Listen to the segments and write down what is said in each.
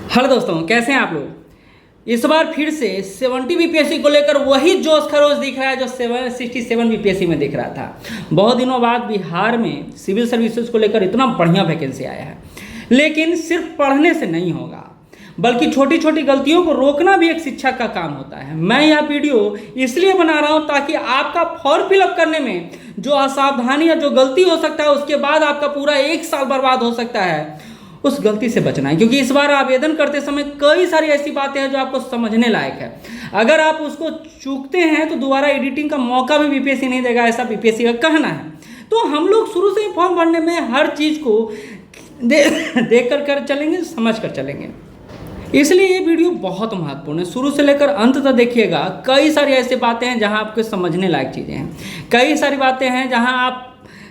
Hello दोस्तों, कैसे हैं आप लोग। इस बार फिर से 70 बीपीएससी को लेकर वही जोश खरोश दिख रहा है जो 67 बीपीएससी में दिख रहा था। बहुत दिनों बाद बिहार में सिविल सर्विसेज को लेकर इतना बढ़िया वैकेंसी आया है। लेकिन सिर्फ पढ़ने से नहीं होगा, बल्कि छोटी छोटी गलतियों को रोकना भी एक शिक्षक का काम होता है। मैं यह वीडियो इसलिए बना रहा हूं ताकि आपका फॉर्म फिलअप करने में जो असावधानी या जो गलती हो सकता है, उसके बाद आपका पूरा 1 साल बर्बाद हो सकता है, उस गलती से बचना है। क्योंकि इस बार आवेदन करते समय कई सारी ऐसी बातें हैं जो आपको समझने लायक है। अगर आप उसको चूकते हैं तो दोबारा एडिटिंग का मौका भी बीपीएससी नहीं देगा, ऐसा बीपीएससी का कहना है। तो हम लोग शुरू से ही फॉर्म भरने में हर चीज़ को देख कर चलेंगे, समझ कर चलेंगे। इसलिए ये वीडियो बहुत महत्वपूर्ण है। शुरू से लेकर अंत तक देखिएगा। कई सारी ऐसी बातें हैं जहां आपको समझने लायक चीज़ें हैं, कई सारी बातें हैं जहां आप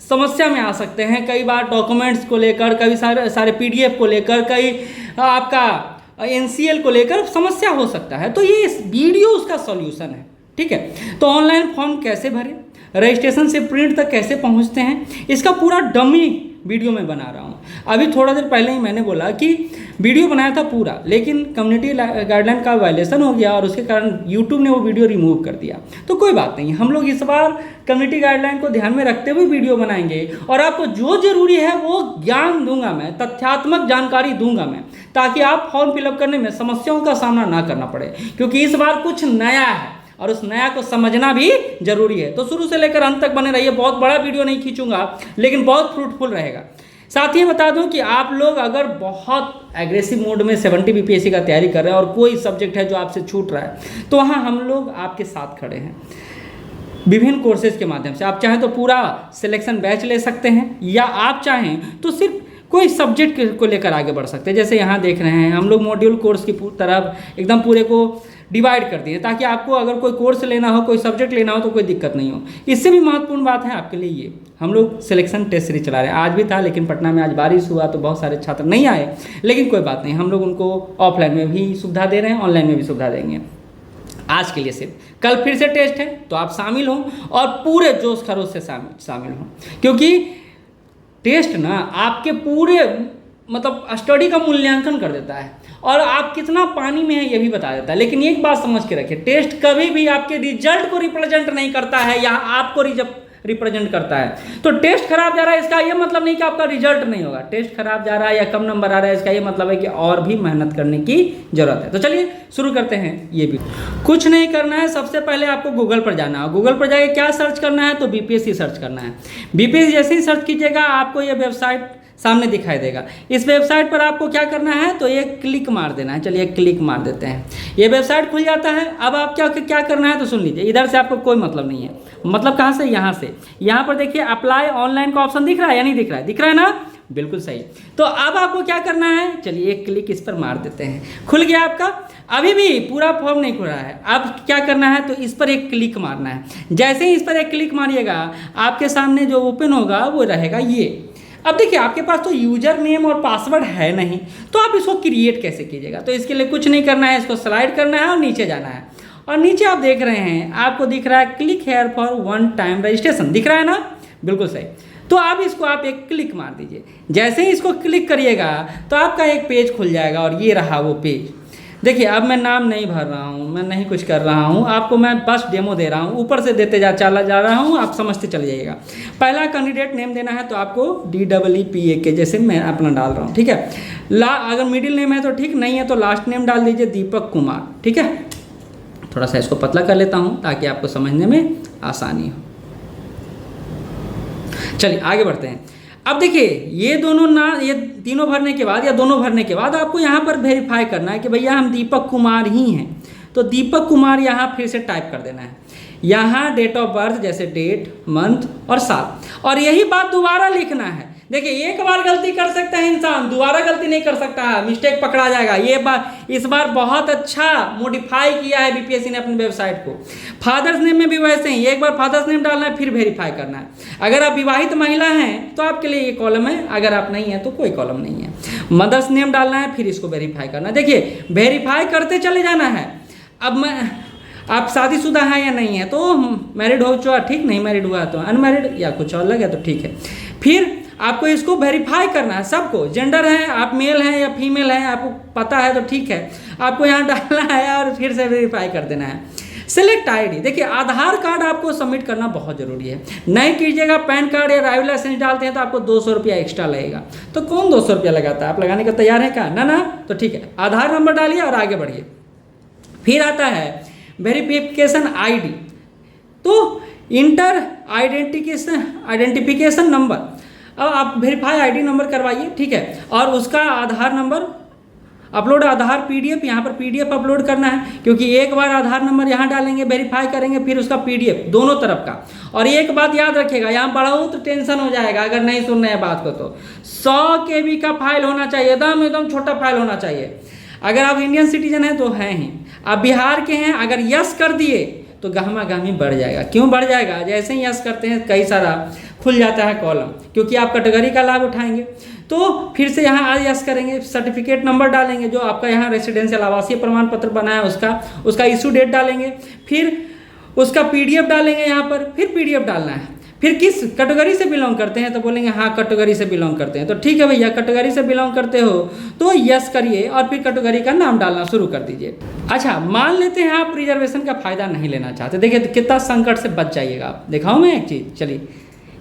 समस्या में आ सकते हैं। कई बार डॉक्यूमेंट्स को लेकर, कई सारे पीडीएफ को लेकर, कई आपका एनसीएल को लेकर समस्या हो सकता है। तो ये इस वीडियो उसका सॉल्यूशन है, ठीक है। तो ऑनलाइन फॉर्म कैसे भरें, रजिस्ट्रेशन से प्रिंट तक कैसे पहुंचते हैं, इसका पूरा डमी वीडियो में बना रहा हूँ। अभी थोड़ा देर पहले ही मैंने बोला कि वीडियो बनाया था पूरा, लेकिन कम्युनिटी गाइडलाइन का वायलेशन हो गया और उसके कारण यूट्यूब ने वो वीडियो रिमूव कर दिया। तो कोई बात नहीं, हम लोग इस बार कम्युनिटी गाइडलाइन को ध्यान में रखते हुए वीडियो बनाएंगे और आपको जो जरूरी है वो ज्ञान दूंगा मैं, तथ्यात्मक जानकारी दूंगा मैं, ताकि आप फॉर्म फिलअप करने में समस्याओं का सामना ना करना पड़े। क्योंकि इस बार कुछ नया है और उस नया को समझना भी जरूरी है। तो शुरू से लेकर अंत तक बने रहिए। बहुत बड़ा वीडियो नहीं खींचूंगा, लेकिन बहुत फ्रूटफुल रहेगा। साथ ही बता दूं कि आप लोग अगर बहुत एग्रेसिव मोड में 70 बीपीएससी का तैयारी कर रहे हैं और कोई सब्जेक्ट है जो आपसे छूट रहा है, तो वहाँ हम लोग आपके साथ खड़े हैं विभिन्न कोर्सेज के माध्यम से। आप चाहें तो पूरा सिलेक्शन बैच ले सकते हैं, या आप चाहें तो सिर्फ कोई सब्जेक्ट को लेकर आगे बढ़ सकते हैं। जैसे यहाँ देख रहे हैं हम लोग मॉड्यूल कोर्स की तरफ एकदम पूरे को डिवाइड कर दिए, ताकि आपको अगर कोई कोर्स लेना हो, कोई सब्जेक्ट लेना हो तो कोई दिक्कत नहीं हो। इससे भी महत्वपूर्ण बात है आपके लिए ये, हम लोग सिलेक्शन टेस्ट सीरीज चला रहे हैं। आज भी था, लेकिन पटना में आज बारिश हुआ तो बहुत सारे छात्र नहीं आए, लेकिन कोई बात नहीं, हम लोग उनको ऑफलाइन में भी सुविधा दे रहे हैं, ऑनलाइन में भी सुविधा देंगे। आज के लिए सिर्फ, कल फिर से टेस्ट है तो आप शामिल हों और पूरे जोश खरोश से शामिल हों। क्योंकि टेस्ट ना आपके पूरे मतलब स्टडी का मूल्यांकन कर देता है और आप कितना पानी में है ये भी बता देता है। लेकिन एक बात समझ के रखिए, टेस्ट कभी भी आपके रिजल्ट को रिप्रेजेंट नहीं करता है, या आपको रिप्रेजेंट करता है। तो टेस्ट खराब जा रहा है इसका ये मतलब नहीं कि आपका रिजल्ट नहीं होगा। टेस्ट खराब जा रहा है या कम नंबर आ रहा है, इसका ये मतलब है कि और भी मेहनत करने की जरूरत है। तो चलिए शुरू करते हैं। ये भी कुछ नहीं करना है, सबसे पहले आपको गूगल पर जाना है। गूगल पर जाके क्या सर्च करना है, तो बीपीएससी सर्च करना है। बीपीएससी जैसे ही सर्च कीजिएगा आपको ये वेबसाइट सामने दिखाई देगा। इस वेबसाइट पर आपको क्या करना है, तो ये क्लिक मार देना है। चलिए क्लिक मार देते हैं, ये वेबसाइट खुल जाता है। अब आप क्या करना है तो सुन लीजिए। इधर से आपको कोई मतलब नहीं है, मतलब कहाँ से, यहाँ से। यहाँ पर देखिए अप्लाई ऑनलाइन का ऑप्शन दिख रहा है या नहीं दिख रहा है, दिख रहा है ना, बिल्कुल सही। तो अब आपको क्या करना है, चलिए एक क्लिक इस पर मार देते हैं। खुल गया आपका, अभी भी पूरा फॉर्म नहीं खुला है। अब क्या करना है, तो इस पर एक क्लिक मारना है। जैसे ही इस पर एक क्लिक मारिएगा आपके सामने जो ओपन होगा वो रहेगा ये। अब देखिए आपके पास तो यूजर नेम और पासवर्ड है नहीं, तो आप इसको क्रिएट कैसे कीजिएगा। तो इसके लिए कुछ नहीं करना है, इसको स्लाइड करना है और नीचे जाना है। और नीचे आप देख रहे हैं, आपको दिख रहा है click here for 1 time registration, दिख रहा है ना, बिल्कुल सही। तो अब इसको आप एक क्लिक मार दीजिए। जैसे ही इसको क्लिक करिएगा तो आपका एक पेज खुल जाएगा और ये रहा वो पेज। देखिए अब मैं नाम नहीं भर रहा हूँ, मैं नहीं कुछ कर रहा हूँ, आपको मैं बस डेमो दे रहा हूँ, ऊपर से देते चला जा रहा हूँ, आप समझते चले जाइएगा। पहला कैंडिडेट नेम देना है तो आपको DEEPAK जैसे मैं अपना डाल रहा हूँ, ठीक है। अगर मिडिल नेम है तो ठीक, नहीं है तो लास्ट नेम डाल दीजिए दीपक कुमार, ठीक है। थोड़ा सा इसको पतला कर लेता हूँ ताकि आपको समझने में आसानी हो। चलिए आगे बढ़ते हैं। अब देखिए ये तीनों भरने के बाद या दोनों भरने के बाद आपको यहाँ पर वेरीफाई करना है कि भैया हम दीपक कुमार ही हैं। तो दीपक कुमार यहाँ फिर से टाइप कर देना है। यहाँ डेट ऑफ बर्थ जैसे डेट, मंथ और साल, और यही बात दोबारा लिखना है। देखिए एक बार गलती कर सकता है इंसान, दोबारा गलती नहीं कर सकता है, मिस्टेक पकड़ा जाएगा। इस बार बहुत अच्छा मॉडिफाई किया है बीपीएससी ने अपनी वेबसाइट को। फादर्स नेम में भी वैसे ही, एक बार फादर्स नेम डालना है फिर वेरीफाई करना है। अगर आप विवाहित महिला हैं तो आपके लिए ये कॉलम है, अगर आप नहीं हैं तो कोई कॉलम नहीं है। मदर्स नेम डालना है फिर इसको वेरीफाई करना है। देखिए वेरीफाई करते चले जाना है। अब आप शादीशुदा हैं या नहीं है तो मैरिड हो चुका ठीक, नहीं मैरिड हुआ तो अनमैरिड या कुछ अलग है तो ठीक है। फिर आपको इसको वेरीफाई करना है सबको, जेंडर है, आप मेल हैं या फीमेल हैं, आपको पता है तो ठीक है, आपको यहाँ डालना है और फिर से वेरीफाई कर देना है। सेलेक्ट आईडी, देखिए आधार कार्ड आपको सबमिट करना बहुत ज़रूरी है, नहीं कीजिएगा पैन कार्ड या ड्राइविंग लाइसेंस डालते हैं तो आपको 200 रुपया एक्स्ट्रा लगेगा। तो कौन 200 रुपया लगाता है, आप लगाने का तैयार है क्या? ना, तो ठीक है, आधार नंबर डालिए और आगे बढ़िए। फिर आता है वेरिफिकेशन आईडी, तो इंटर आइडेंटिफिकेशन नंबर, अब आप वेरीफाई आईडी नंबर करवाइए, ठीक है, और उसका आधार नंबर अपलोड, आधार पीडीएफ, यहाँ पर पीडीएफ अपलोड करना है, क्योंकि एक बार आधार नंबर यहाँ डालेंगे, वेरीफाई करेंगे, फिर उसका पीडीएफ दोनों तरफ का। और एक बात याद रखिएगा, यहाँ बढ़ाऊँ तो टेंशन हो जाएगा अगर नहीं सुन रहे हैं बात को, तो 100 KB का फाइल होना चाहिए, एकदम छोटा फाइल होना चाहिए। अगर आप इंडियन सिटीजन हैं तो हैं ही, आप बिहार के हैं, अगर यस कर दिए तो गहमा गहमी बढ़ जाएगा। क्यों बढ़ जाएगा? जैसे ही यस करते हैं कई सारा खुल जाता है कॉलम, क्योंकि आप कैटेगरी का लाभ उठाएंगे। तो फिर से यहाँ आज यस करेंगे, सर्टिफिकेट नंबर डालेंगे, जो आपका यहाँ रेसिडेंशियल आवासीय प्रमाण पत्र बना है उसका इशू डेट डालेंगे, फिर उसका पीडीएफ डालेंगे यहाँ पर, फिर पीडीएफ डालना है। फिर किस कैटेगरी से बिलोंग करते हैं, तो बोलेंगे हाँ कैटेगरी से बिलोंग करते हैं, तो ठीक है भैया कैटेगरी से बिलोंग करते हो तो यस करिए और फिर कैटेगरी का नाम डालना शुरू कर दीजिए। अच्छा, मान लेते हैं आप रिजर्वेशन का फायदा नहीं लेना चाहते, देखिए कितना संकट से बच जाइएगा आप। दिखाऊं मैं एक चीज़, चलिए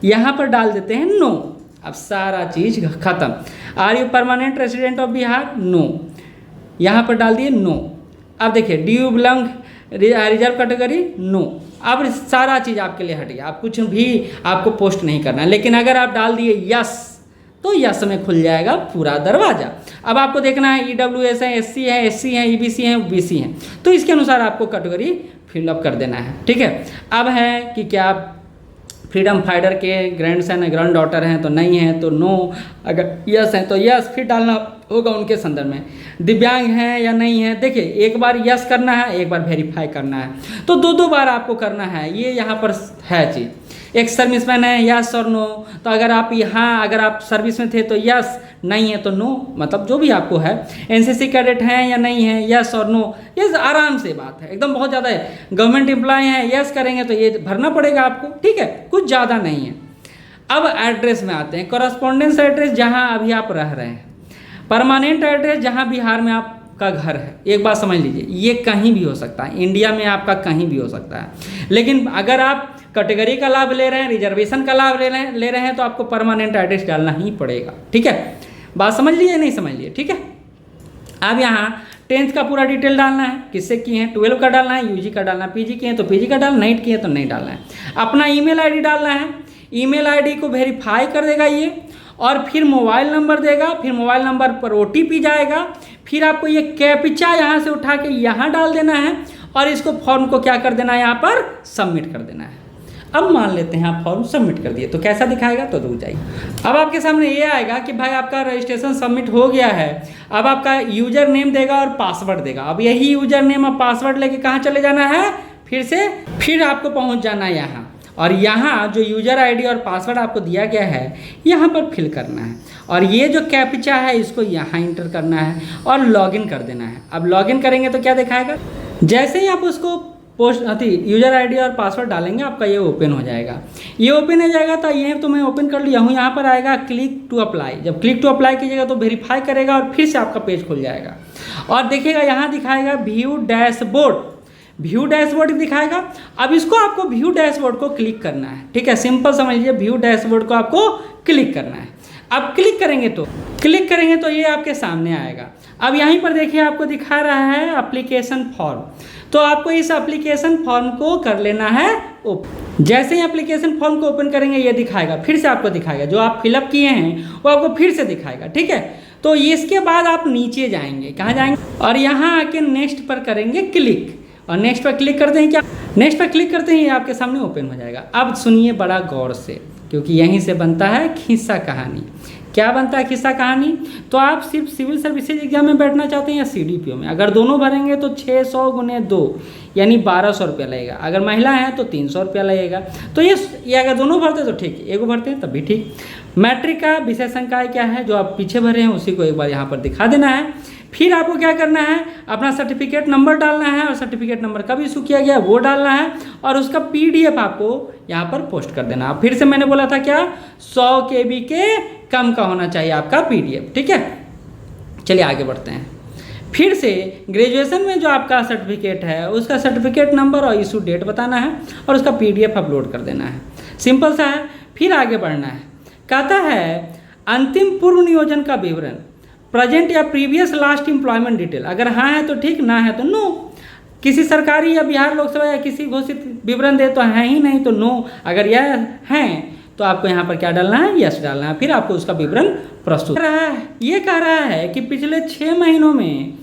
यहाँ पर डाल देते हैं नो, अब सारा चीज़ खत्म। Are you permanent resident of Bihar? No, यहाँ पर डाल दिए नो। अब देखिए do you belong reserve category? No. अब सारा चीज़ आपके लिए हट गया, आप कुछ भी आपको पोस्ट नहीं करना है। लेकिन अगर आप डाल दिए यस तो यस में खुल जाएगा पूरा दरवाज़ा। अब आपको देखना है EWS है, SC है, SC है, EBC है, BC है, तो इसके अनुसार आपको कैटेगरी फिलअप कर देना है, ठीक है। अब है कि क्या आप फ्रीडम फाइटर के ग्रैंडसन ग्रैंड डॉटर हैं तो नहीं है तो नो, अगर यस है तो यस फिर डालना होगा उनके संदर्भ में। दिव्यांग हैं या नहीं है, देखिए एक बार यस करना है, एक बार वेरीफाई करना है, तो दो बार आपको करना है। ये यहाँ पर है चीज़, एक सर्विसमैन है यस और नो, तो अगर आप यहाँ अगर आप सर्विस में थे तो यस, नहीं है तो नो, मतलब जो भी आपको है। एनसीसी कैडेट हैं या नहीं है, यस और नो, ये आराम से बात है, एकदम बहुत ज़्यादा है। गवर्नमेंट एम्प्लॉय हैं, यस करेंगे तो ये भरना पड़ेगा आपको, ठीक है, कुछ ज़्यादा नहीं है। अब एड्रेस में आते हैं, कॉरस्पॉन्डेंस एड्रेस जहाँ अभी आप रह रहे हैं, परमानेंट एड्रेस जहाँ बिहार में आपका घर है। एक बात समझ लीजिए, ये कहीं भी हो सकता है, इंडिया में आपका कहीं भी हो सकता है, लेकिन अगर आप कैटेगरी का लाभ ले रहे हैं, रिजर्वेशन का लाभ ले रहे हैं तो आपको परमानेंट एड्रेस डालना ही पड़ेगा, ठीक है। बात समझ लिए नहीं समझ लिए, ठीक है। अब यहाँ 10th का पूरा डिटेल डालना है, किससे किए हैं, 12 का डालना है, यूजी का डालना है, पीजी किए हैं तो पीजी का डालना, नाइट किए तो नहीं डालना है। अपना ईमेल आईडी डालना है, ईमेल आईडी को वेरीफाई कर देगा ये, और फिर मोबाइल नंबर देगा, फिर मोबाइल नंबर पर OTP जाएगा, फिर आपको ये कैप्चा यहाँ से उठा के यहाँ डाल देना है और इसको फॉर्म को क्या कर देना है, यहाँ पर सबमिट कर देना है। अब मान लेते हैं आप फॉर्म सबमिट कर दिए तो कैसा दिखाएगा, तो रुक जाइए। अब आपके सामने ये आएगा कि भाई आपका रजिस्ट्रेशन सबमिट हो गया है। अब आपका यूजर नेम देगा और पासवर्ड देगा। अब यही यूजर नेम और पासवर्ड लेके कहाँ चले जाना है, फिर आपको पहुँच जाना है यहाँ, और यहाँ जो यूजर आईडी और पासवर्ड आपको दिया गया है यहाँ पर फिल करना है, और ये जो कैप्चा है इसको यहाँ इंटर करना है और लॉगिन कर देना है। अब लॉगिन करेंगे तो क्या दिखाएगा, जैसे ही आप उसको यूजर आईडी और पासवर्ड डालेंगे आपका ये ओपन हो जाएगा। ये ओपन हो जाएगा तो ये तो मैं ओपन कर लिया हूँ, यहाँ पर आएगा क्लिक टू अप्लाई। जब क्लिक टू अप्लाई कीजिएगा तो वेरीफाई करेगा और फिर से आपका पेज खुल जाएगा, और देखिएगा यहाँ दिखाएगा व्यू डैशबोर्ड दिखाएगा। अब इसको आपको व्यू डैशबोर्ड को क्लिक करना है, ठीक है, सिंपल समझ लीजिए, व्यू डैशबोर्ड को आपको क्लिक करना है। अब क्लिक करेंगे तो ये आपके सामने आएगा। अब यहीं पर देखिए आपको दिखा रहा है एप्लीकेशन फॉर्म, तो आपको इस एप्लीकेशन फॉर्म को कर लेना है ओपन। जैसे ही एप्लीकेशन फॉर्म को ओपन करेंगे ये दिखाएगा, फिर से आपको दिखाएगा, जो आप फिलअप किए हैं वो आपको फिर से दिखाएगा, ठीक है। तो इसके बाद आप नीचे जाएंगे, कहाँ जाएंगे, और यहाँ आके नेक्स्ट पर करेंगे क्लिक, और नेक्स्ट पर क्लिक करते हैं, क्या नेक्स्ट पर क्लिक करते हैं ये आपके सामने ओपन हो जाएगा। अब सुनिए बड़ा गौर से, क्योंकि यहीं से बनता है खिस्सा कहानी। क्या बनता है खिस्सा कहानी, तो आप सिर्फ सिविल सर्विसेज एग्जाम में बैठना चाहते हैं या CDPO में, अगर दोनों भरेंगे तो 600 गुने 2 यानी 1200 रुपया लगेगा। अगर महिला है तो 300 रुपया लगेगा। तो ये अगर दोनों भरते तो ठीक है, एगो भरते हैं तब भी ठीक। मैट्रिक का विषय संकाय क्या है, जो आप पीछे भरे हैं उसी को एक बार यहाँ पर दिखा देना है। फिर आपको क्या करना है, अपना सर्टिफिकेट नंबर डालना है और सर्टिफिकेट नंबर कब इशू किया गया वो डालना है और उसका PDF आपको यहाँ पर पोस्ट कर देना। फिर से मैंने बोला था क्या, 100 KB के कम का होना चाहिए आपका PDF, ठीक है। चलिए आगे बढ़ते हैं। फिर से ग्रेजुएशन में जो आपका सर्टिफिकेट है उसका सर्टिफिकेट नंबर और इशू डेट बताना है और उसका PDF अपलोड कर देना है। सिंपल सा है। फिर आगे बढ़ना है। कहता है अंतिम पूर्व नियोजन का विवरण, प्रेजेंट या प्रीवियस लास्ट एम्प्लॉयमेंट डिटेल, अगर हाँ है तो ठीक, ना है तो नो। किसी सरकारी या बिहार लोकसभा या किसी घोषित विवरण दे तो है ही, नहीं तो नो। अगर यह है तो आपको यहाँ पर क्या डालना है, यस डालना है। फिर आपको उसका विवरण प्रस्तुत कर रहा है। ये कह रहा है कि पिछले 6 महीनों में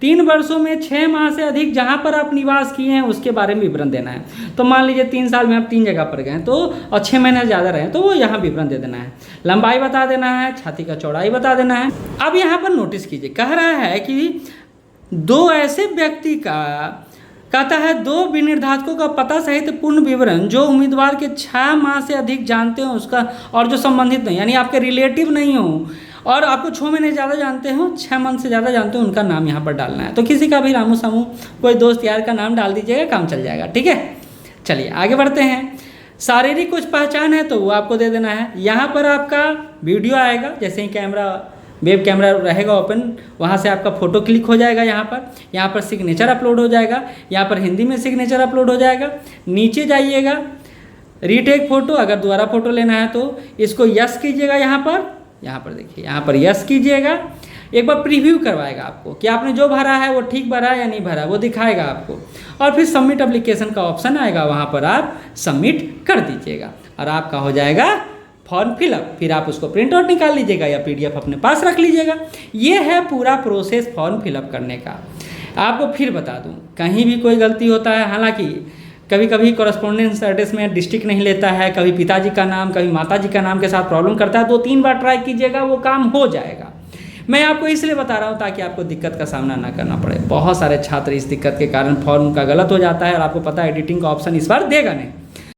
3 वर्षों में 6 माह से अधिक जहाँ पर आप निवास किए हैं उसके बारे में विवरण देना है। तो मान लीजिए 3 साल में आप 3 जगह पर गए तो और 6 महीने ज़्यादा रहे तो वो यहाँ विवरण दे देना है। लंबाई बता देना है, छाती का चौड़ाई बता देना है। अब यहाँ पर नोटिस कीजिए, कह रहा है कि 2 ऐसे व्यक्ति का, कहता है 2 विनिर्धारकों का पता सहित पूर्ण विवरण जो उम्मीदवार के 6 माह से अधिक जानते हो उसका, और जो संबंधित नहीं, यानी आपके रिलेटिव नहीं हो और आपको 6 महीने ज़्यादा जानते हो, 6 मंथ से ज़्यादा जानते हो, उनका नाम यहाँ पर डालना है। तो किसी का भी रामू सामू कोई दोस्त यार का नाम डाल दीजिएगा, काम चल जाएगा, ठीक है। चलिए आगे बढ़ते हैं। शारीरिक कुछ पहचान है तो वो आपको दे देना है। यहाँ पर आपका वीडियो आएगा, जैसे ही कैमरा वेब कैमरा रहेगा ओपन, वहाँ से आपका फ़ोटो क्लिक हो जाएगा। यहाँ पर सिग्नेचर अपलोड हो जाएगा। यहाँ पर हिंदी में सिग्नेचर अपलोड हो जाएगा। नीचे जाइएगा, रीटेक फ़ोटो, अगर दोबारा फ़ोटो लेना है तो इसको यस कीजिएगा। यहाँ पर देखिए, यहाँ पर यस कीजिएगा। एक बार प्रीव्यू करवाएगा आपको कि आपने जो भरा है वो ठीक भरा है या नहीं भरा, वो दिखाएगा आपको। और फिर सबमिट एप्लीकेशन का ऑप्शन आएगा, वहाँ पर आप सबमिट कर दीजिएगा और आपका हो जाएगा फॉर्म फिलअप। फिर आप उसको प्रिंट आउट निकाल लीजिएगा या PDF अपने पास रख लीजिएगा। ये है पूरा प्रोसेस फॉर्म फिलअप करने का। आपको फिर बता दूं, कहीं भी कोई गलती होता है, हालांकि कभी कभी कॉरेस्पॉन्डेंस एड्रेस में डिस्ट्रिक्ट नहीं लेता है, कभी पिताजी का नाम कभी माताजी का नाम के साथ प्रॉब्लम करता है, 2-3 बार ट्राई कीजिएगा, वो काम हो जाएगा। मैं आपको इसलिए बता रहा हूँ ताकि आपको दिक्कत का सामना ना करना पड़े। बहुत सारे छात्र इस दिक्कत के कारण फॉर्म का गलत हो जाता है और आपको पता है एडिटिंग का ऑप्शन इस बार देगा नहीं।